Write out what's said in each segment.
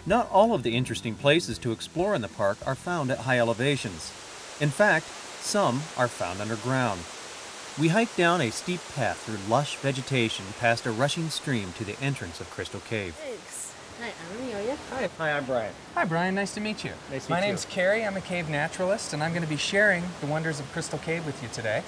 Not all of the interesting places to explore in the park are found at high elevations. In fact, some are found underground. We hiked down a steep path through lush vegetation past a rushing stream to the entrance of Crystal Cave. Thanks. Hi, Adam. How are you? Hi, I'm Brian. Hi, Brian. Nice to meet you. My name's Carrie. I'm a cave naturalist, and I'm going to be sharing the wonders of Crystal Cave with you today.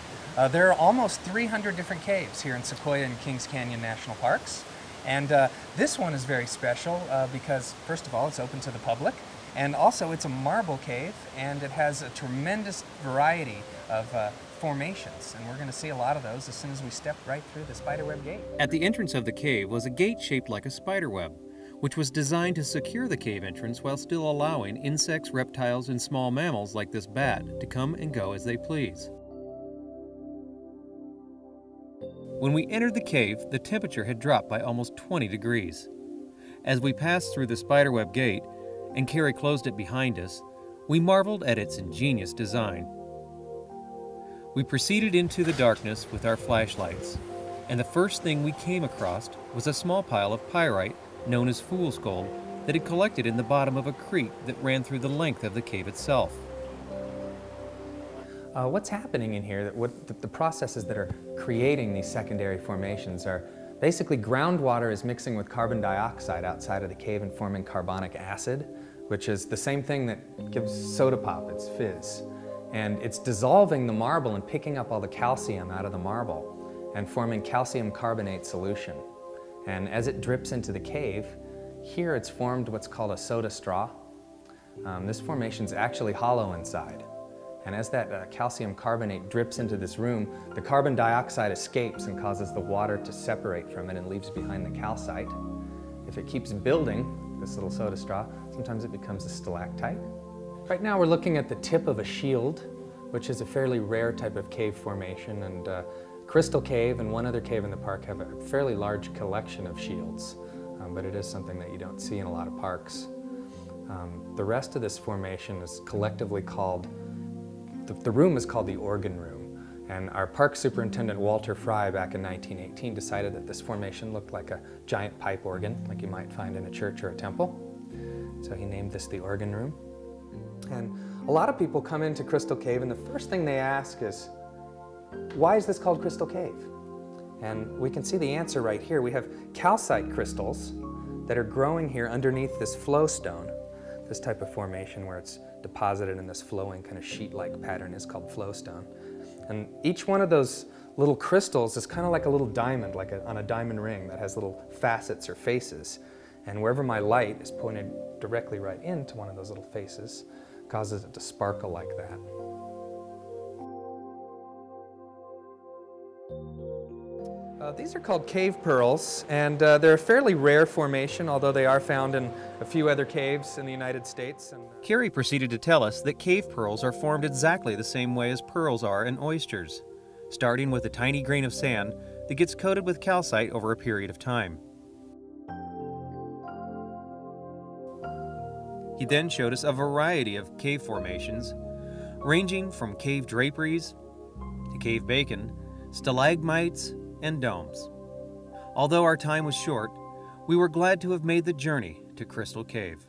There are almost 300 different caves here in Sequoia and Kings Canyon National Parks. And this one is very special because, first of all, it's open to the public, and also it's a marble cave, and it has a tremendous variety of formations, and we're going to see a lot of those as soon as we step right through the spiderweb gate. At the entrance of the cave was a gate shaped like a spiderweb, which was designed to secure the cave entrance while still allowing insects, reptiles, and small mammals like this bat to come and go as they please. When we entered the cave, the temperature had dropped by almost 20 degrees. As we passed through the spiderweb gate, and Carrie closed it behind us, we marveled at its ingenious design. We proceeded into the darkness with our flashlights, and the first thing we came across was a small pile of pyrite known as fool's gold that had collected in the bottom of a creek that ran through the length of the cave itself. What's happening in here, the processes that are creating these secondary formations are basically groundwater is mixing with carbon dioxide outside of the cave and forming carbonic acid, which is the same thing that gives soda pop its fizz. And it's dissolving the marble and picking up all the calcium out of the marble and forming calcium carbonate solution. And as it drips into the cave, here it's formed what's called a soda straw. This formation's actually hollow inside. And as that calcium carbonate drips into this room, the carbon dioxide escapes and causes the water to separate from it and leaves behind the calcite. If it keeps building, this little soda straw, sometimes it becomes a stalactite. Right now we're looking at the tip of a shield, which is a fairly rare type of cave formation, and Crystal Cave and one other cave in the park have a fairly large collection of shields, but it is something that you don't see in a lot of parks. The rest of this formation is collectively called the room is called the organ room, and our park superintendent Walter Fry back in 1918 decided that this formation looked like a giant pipe organ, like you might find in a church or a temple. So he named this the organ room. And a lot of people come into Crystal Cave and the first thing they ask is, why is this called Crystal Cave? And we can see the answer right here. We have calcite crystals that are growing here underneath this flowstone. This type of formation where it's deposited in this flowing kind of sheet-like pattern is called flowstone. And each one of those little crystals is kind of like a little diamond, like on a diamond ring that has little facets or faces. And wherever my light is pointed directly right into one of those little faces, causes it to sparkle like that. These are called cave pearls, and they're a fairly rare formation, although they are found in a few other caves in the United States. Carrie proceeded to tell us that cave pearls are formed exactly the same way as pearls are in oysters, starting with a tiny grain of sand that gets coated with calcite over a period of time. He then showed us a variety of cave formations, ranging from cave draperies to cave bacon, stalagmites, and domes. Although our time was short, we were glad to have made the journey to Crystal Cave.